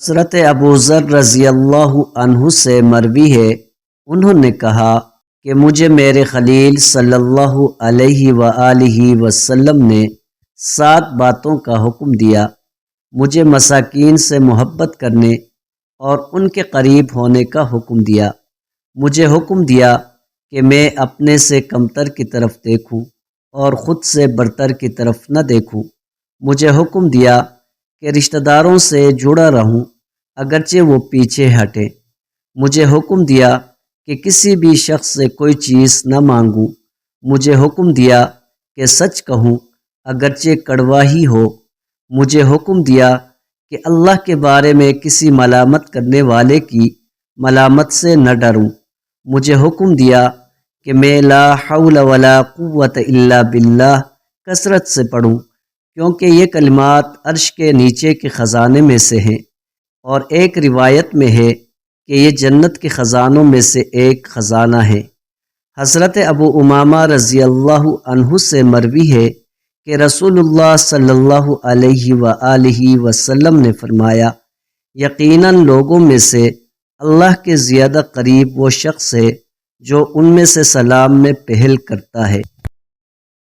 حضرت ابو ذر رضی اللہ عنہ سے مروی ہے، انہوں نے کہا کہ مجھے میرے خلیل صلی اللہ علیہ وآلہ وسلم نے 7 باتوں کا حکم دیا۔ مجھے مساکین سے محبت کرنے اور ان کے قریب ہونے کا حکم دیا۔ مجھے حکم دیا کہ میں اپنے سے کمتر کی طرف دیکھوں اور خود سے برتر کی طرف نہ دیکھوں۔ مجھے حکم دیا کہ رشتہ داروں سے جڑا رہوں اگرچہ وہ پیچھے ہٹیں۔ مجھے حکم دیا کہ کسی بھی شخص سے کوئی چیز نہ مانگوں۔ مجھے حکم دیا کہ سچ کہوں اگرچہ کڑوا ہی ہو۔ مجھے حکم دیا کہ اللہ کے بارے میں کسی ملامت کرنے والے کی ملامت سے نہ ڈروں۔ مجھے حکم دیا کہ میں لا حول ولا قوت الا باللہ کثرت سے پڑھوں، کیونکہ یہ کلمات عرش کے نیچے کے خزانے میں سے ہیں، اور ایک روایت میں ہے کہ یہ جنت کے خزانوں میں سے ایک خزانہ ہے۔ حضرت ابو امامہ رضی اللہ عنہ سے مروی ہے کہ رسول اللہ صلی اللہ علیہ وآلہ وسلم نے فرمایا، یقیناً لوگوں میں سے اللہ کے زیادہ قریب وہ شخص ہے جو ان میں سے سلام میں پہل کرتا ہے۔